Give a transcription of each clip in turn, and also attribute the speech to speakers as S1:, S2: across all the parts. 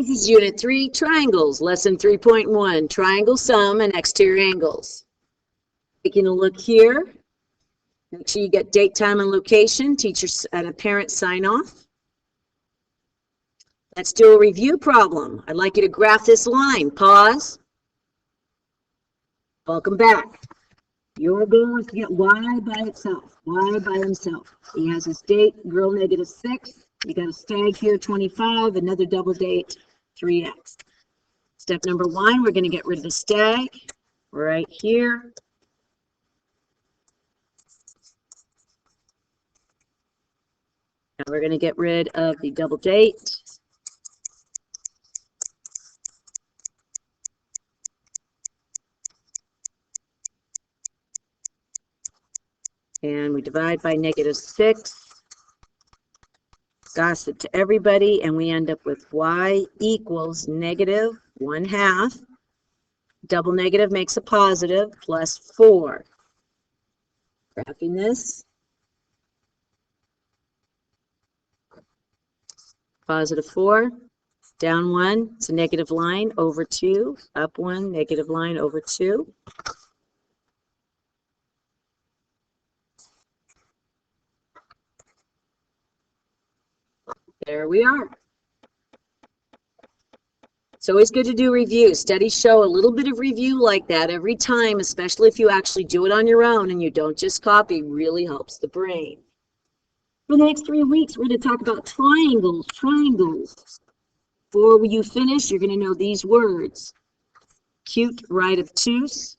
S1: This is Unit 3, Triangles, Lesson 3.1, Triangle Sum and Exterior Angles. Taking a look here, make sure you get date, time, and location, teacher and a parent sign off. Let's do a review problem. I'd like you to graph this line. Pause. Welcome back. Your goal is to get y by itself, y by himself. He has his date, girl -6. You got a stag here, 25, another double date, 3x. Step number 1, we're going to get rid of the stag right here. Now we're going to get rid of the double date. And we divide by -6. Gossip to everybody, and we end up with y equals -1/2. Double negative makes a positive, plus 4. Graphing this. +4, down 1, it's a negative line over 2, up 1, negative line over 2. There we are. It's always good to do review. Studies show a little bit of review like that every time, especially if you actually do it on your own and you don't just copy, really helps the brain. For the next 3 weeks, we're going to talk about triangles, triangles. Before you finish, you're going to know these words. Acute, right obtuse,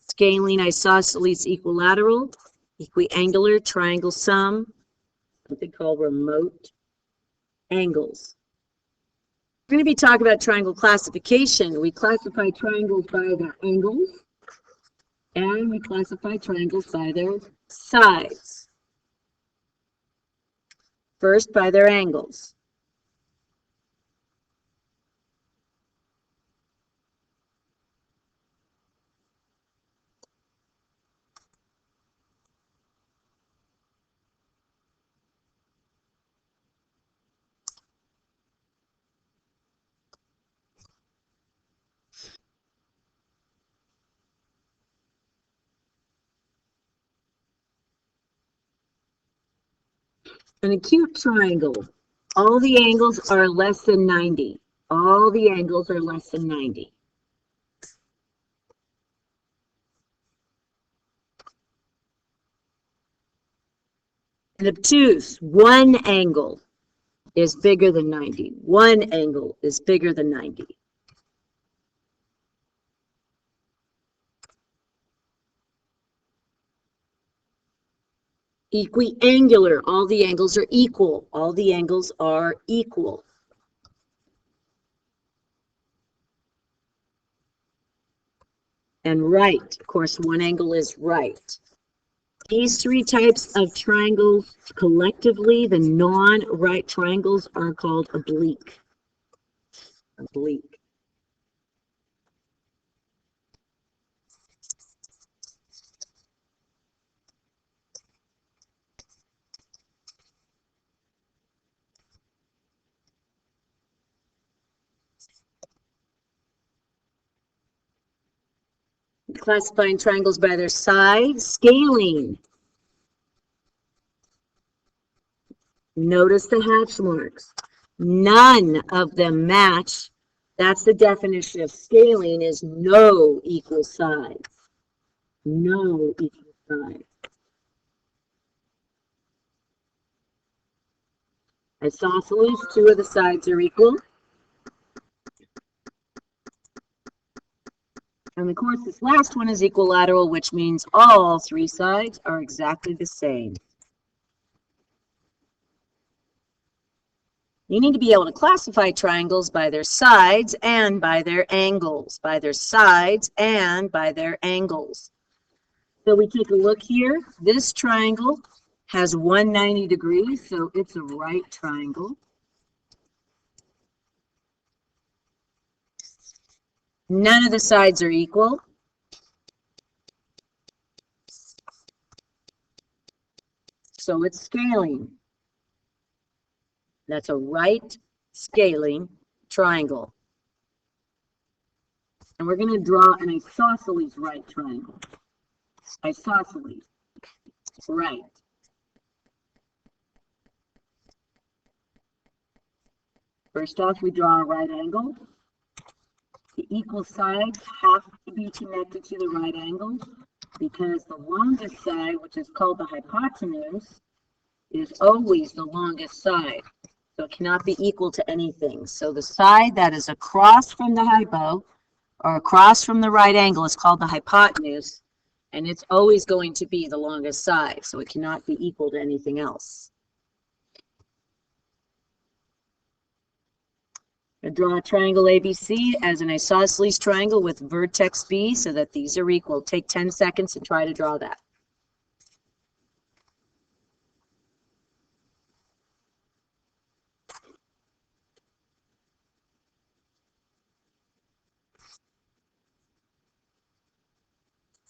S1: scalene, isosceles, equilateral, equiangular, triangle sum, something called remote angles. We're going to be talking about triangle classification. We classify triangles by their angles, and we classify triangles by their sides. First, by their angles. An acute triangle, all the angles are less than 90. All the angles are less than 90. An obtuse, one angle is bigger than 90. One angle is bigger than 90. Equiangular, all the angles are equal. All the angles are equal. And right, of course, one angle is right. These 3 types of triangles collectively, the non-right triangles, are called oblique. Oblique. Classifying triangles by their sides, scaling. Notice the hatch marks. None of them match. That's the definition of scaling, is no equal sides. No equal sides. Isosceles, 2 of the sides are equal. And of course, this last one is equilateral, which means all 3 sides are exactly the same. You need to be able to classify triangles by their sides and by their angles. By their sides and by their angles. So we take a look here. This triangle has 190 degrees, so it's a right triangle. None of the sides are equal. So it's scaling. That's a right scaling triangle. And we're going to draw an isosceles right triangle. Isosceles, right. First off, we draw a right angle. The equal sides have to be connected to the right angle because the longest side, which is called the hypotenuse, is always the longest side. So it cannot be equal to anything. So the side that is across from the hypo or across from the right angle is called the hypotenuse, and it's always going to be the longest side. So it cannot be equal to anything else. I draw a triangle ABC as an isosceles triangle with vertex B so that these are equal. Take 10 seconds to try to draw that.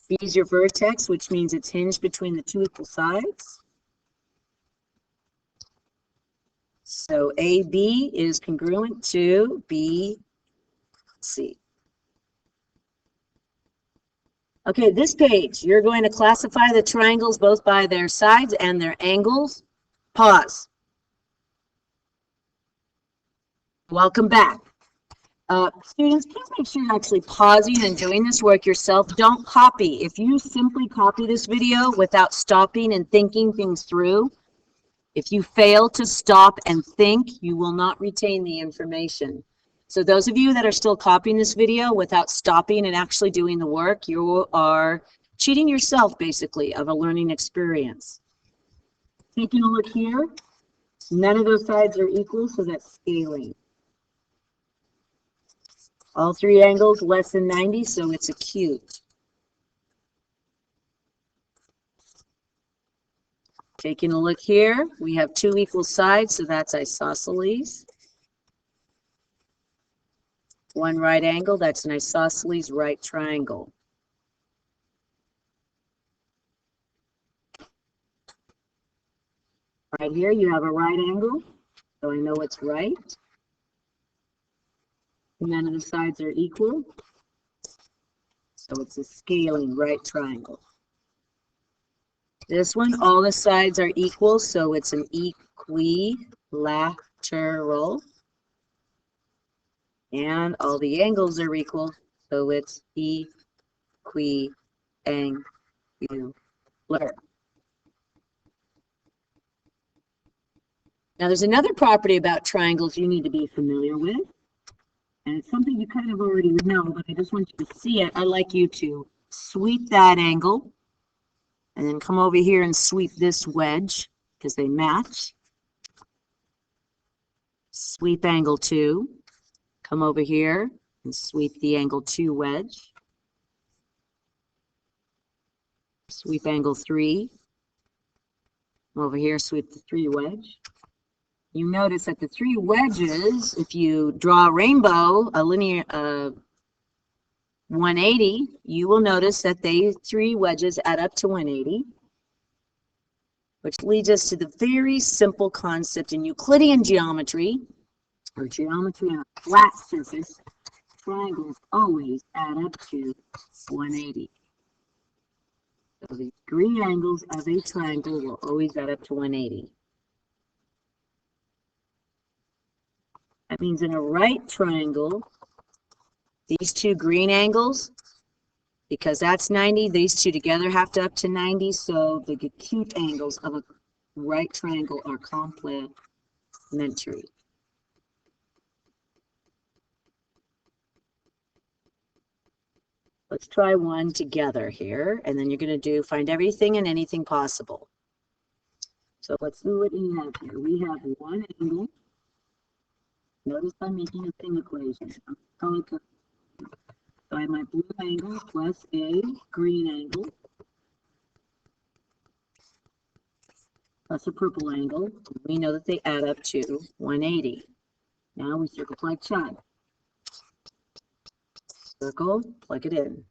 S1: B is your vertex, which means it's hinged between the two equal sides. So AB is congruent to BC. Okay, this page, you're going to classify the triangles both by their sides and their angles. Pause. Welcome back. Students, please make sure you're actually pausing and doing this work yourself. Don't copy. If you simply copy this video without stopping and thinking things through, if you fail to stop and think, you will not retain the information. So those of you that are still copying this video without stopping and actually doing the work, you are cheating yourself, basically, of a learning experience. Taking a look here, none of those sides are equal, so that's scaling. All three angles less than 90, so it's acute. Taking a look here, we have two equal sides, so that's isosceles. One right angle, that's an isosceles right triangle. Right here, you have a right angle, so I know it's right. None of the sides are equal, so it's a scaling right triangle. This one, all the sides are equal, so it's an equilateral. And all the angles are equal, so it's equiangular. Now, there's another property about triangles you need to be familiar with. And it's something you kind of already know, but I just want you to see it. I'd like you to sweep that angle and then come over here and sweep this wedge because they match. Sweep angle 2. Come over here and sweep the angle 2 wedge. Sweep angle 3. Come over here, sweep the 3 wedge. You notice that the 3 wedges, if you draw a rainbow, a linear 180, you will notice that they 3 wedges add up to 180, which leads us to the very simple concept in Euclidean geometry, or geometry on a flat surface. Triangles always add up to 180. So the degree angles of a triangle will always add up to 180. That means in a right triangle, these 2 green angles, because that's 90, these 2 together have to up to 90, so the acute angles of a right triangle are complementary. Let's try one together here, and then you're going to find everything and anything possible. So let's see what we have here. We have one angle. Notice I'm making a thin equation. So I have my blue angle plus a green angle plus a purple angle. We know that they add up to 180. Now we circle plug chug. Circle, plug it in.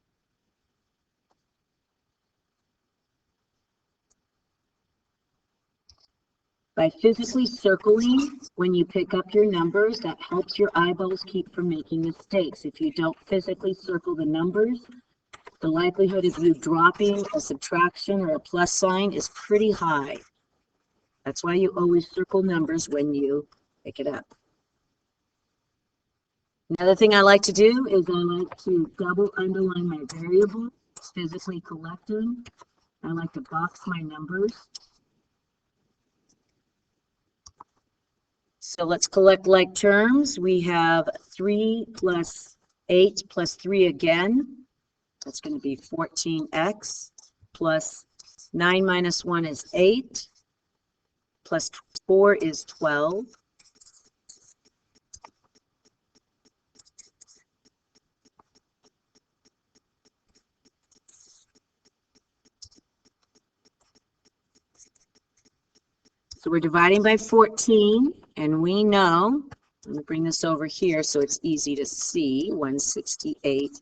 S1: By physically circling when you pick up your numbers, that helps your eyeballs keep from making mistakes. If you don't physically circle the numbers, the likelihood of you dropping a subtraction or a plus sign is pretty high. That's why you always circle numbers when you pick it up. Another thing I like to do is I like to double underline my variables, physically collect them. I like to box my numbers. So let's collect like terms. We have 3 plus 8 plus 3 again. That's going to be 14x plus 9 minus 1 is 8 plus 4 is 12. So we're dividing by 14, and we know, I'm going to bring this over here so it's easy to see, 168,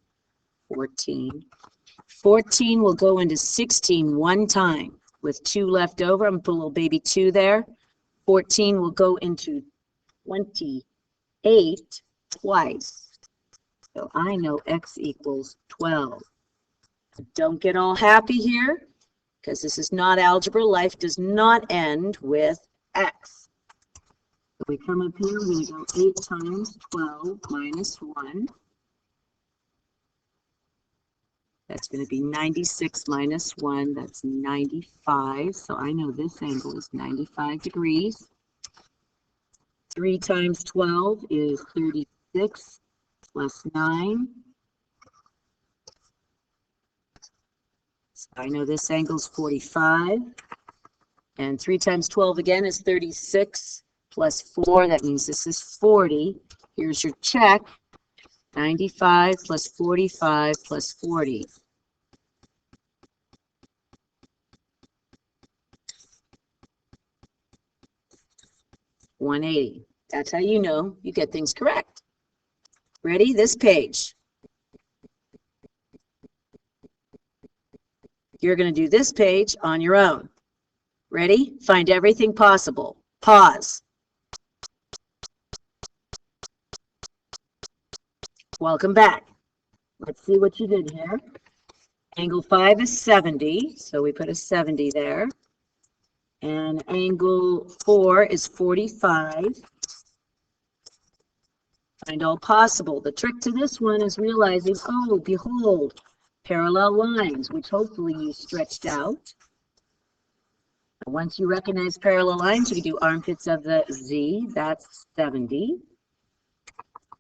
S1: 14. 14 will go into 16 one time with 2 left over. I'm going to put a little baby 2 there. 14 will go into 28 twice. So I know x equals 12. Don't get all happy here, because this is not algebra. Life does not end with x. So we come up here, we're going to go 8 times 12 minus 1. That's going to be 96 minus 1. That's 95. So I know this angle is 95 degrees. 3 times 12 is 36 plus 9. So I know this angle is 45. And 3 times 12 again is 36 plus 4. That means this is 40. Here's your check. 95 plus 45 plus 40. $180. That's how you know you get things correct. Ready? This page. You're going to do this page on your own. Ready? Find everything possible. Pause. Welcome back. Let's see what you did here. Angle 5 is 70, so we put a 70 there. And angle 4 is 45. Find all possible. The trick to this one is realizing, oh, behold, parallel lines, which hopefully you stretched out. Once you recognize parallel lines, you can do armpits of the Z. That's 70.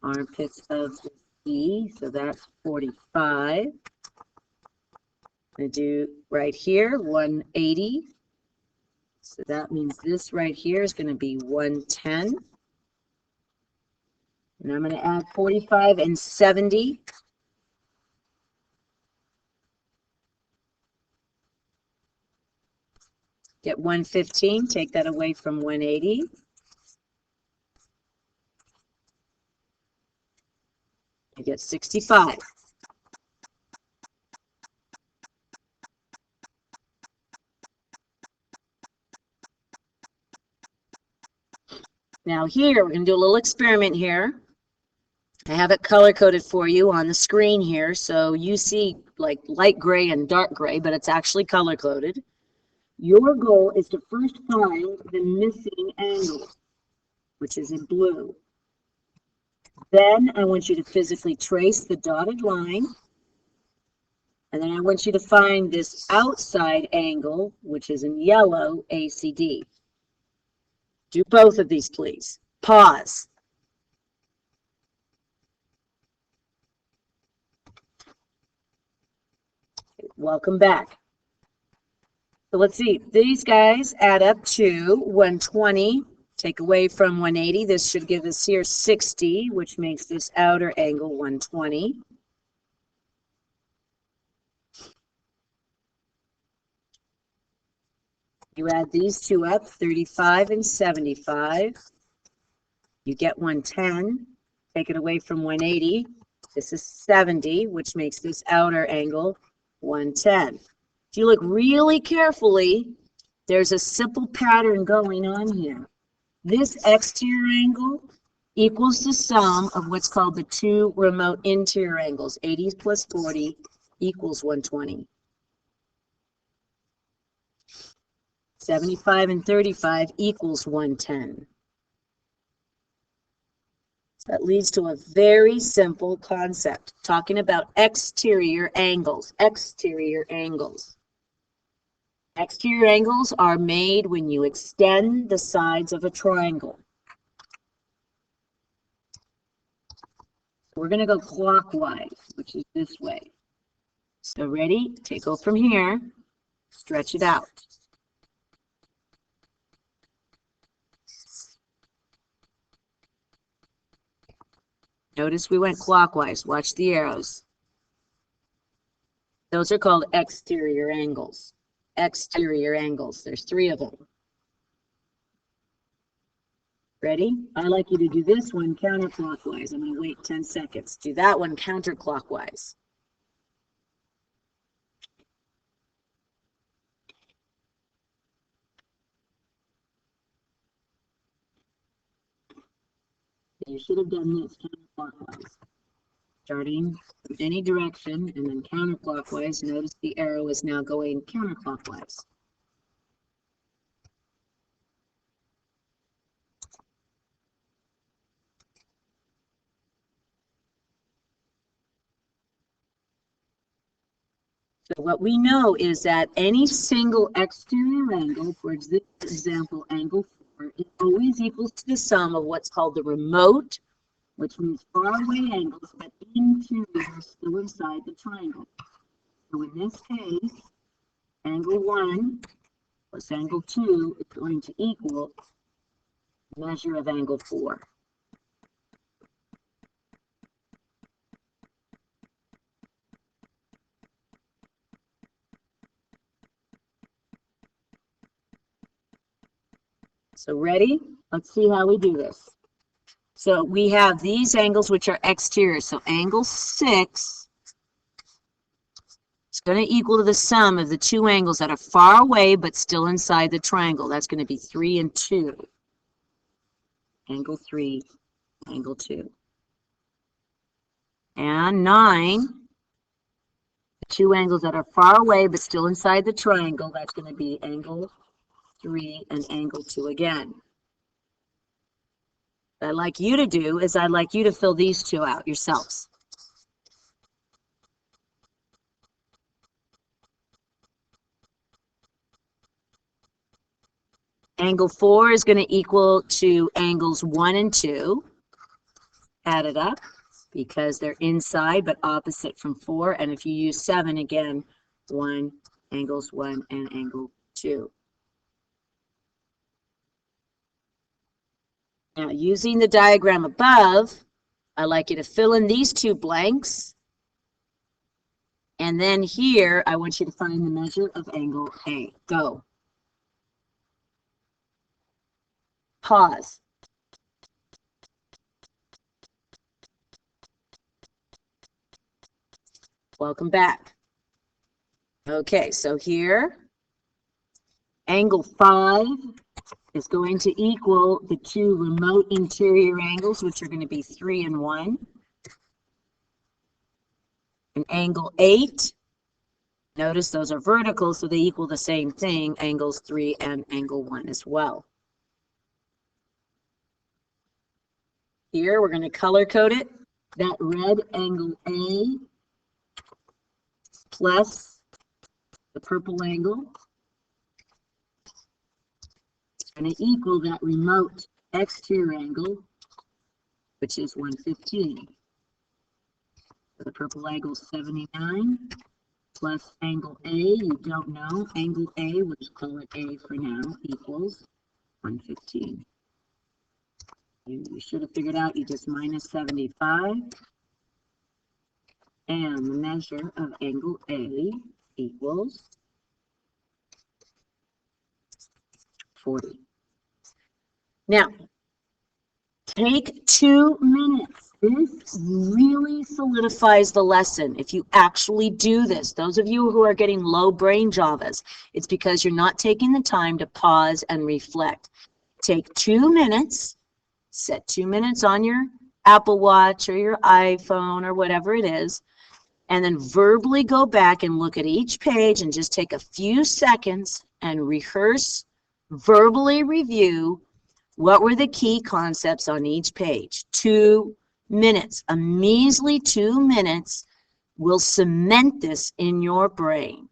S1: Armpits of the E, so that's 45. I'm going to do right here, 180. So that means this right here is going to be 110. And I'm going to add 45 and 70. Get 115, take that away from 180. You get 65. Now here, we're going to do a little experiment here. I have it color-coded for you on the screen here, so you see like light gray and dark gray, but it's actually color-coded. Your goal is to first find the missing angle, which is in blue. Then I want you to physically trace the dotted line. And then I want you to find this outside angle, which is in yellow, ACD. Do both of these, please. Pause. Welcome back. So let's see. These guys add up to 120. Take away from 180. This should give us here 60, which makes this outer angle 120. You add these two up, 35 and 75. You get 110. Take it away from 180. This is 70, which makes this outer angle 110. If you look really carefully, there's a simple pattern going on here. This exterior angle equals the sum of what's called the two remote interior angles. 80 plus 40 equals 120. 75 and 35 equals 110. So that leads to a very simple concept, talking about exterior angles. Exterior angles. Exterior angles are made when you extend the sides of a triangle. We're going to go clockwise, which is this way. So ready? Go from here, stretch it out. Notice we went clockwise. Watch the arrows. Those are called exterior angles. Exterior angles. There's 3 of them. Ready? I like you to do this one counterclockwise. I'm going to wait 10 seconds. Do that one counterclockwise. You should have done this counterclockwise. Starting from any direction and then counterclockwise. Notice the arrow is now going counterclockwise. So what we know is that any single exterior angle, for example, angle 4, is always equals to the sum of what's called the remote, which means far away angles, but interior still inside the triangle. So in this case, angle 1 plus angle 2 is going to equal measure of angle 4. So ready? Let's see how we do this. So we have these angles which are exterior. So angle 6 is going to equal to the sum of the 2 angles that are far away but still inside the triangle. That's going to be 3 and 2. Angle 3, angle 2. And 9, the 2 angles that are far away but still inside the triangle, that's going to be angle 3 and angle 2 again. What I'd like you to do is I'd like you to fill these 2 out yourselves. Angle 4 is going to equal to angles 1 and 2. Add it up because they're inside but opposite from 4. And if you use 7 again, angles 1 and angle 2. Now, using the diagram above, I'd like you to fill in these 2 blanks. And then here, I want you to find the measure of angle A. Go. Pause. Welcome back. Okay, so here, angle 5 is going to equal the 2 remote interior angles, which are going to be 3 and 1. And angle 8, notice those are vertical, so they equal the same thing, angles 3 and angle 1 as well. Here, we're going to color code it. That red angle A plus the purple angle is going to equal that remote exterior angle, which is 115. So the purple angle is 79 plus angle A, you don't know, angle A, we'll just call it A for now, equals 115. You should have figured out you just minus 75. And the measure of angle A equals 40. Now, take 2 minutes This really solidifies the lesson. If you actually do this, those of you who are getting low brain Javas, it's because you're not taking the time to pause and reflect. Take 2 minutes, set 2 minutes on your Apple Watch or your iPhone or whatever it is, and then verbally go back and look at each page and just take a few seconds and rehearse, verbally review what were the key concepts on each page. 2 minutes, a measly 2 minutes will cement this in your brain.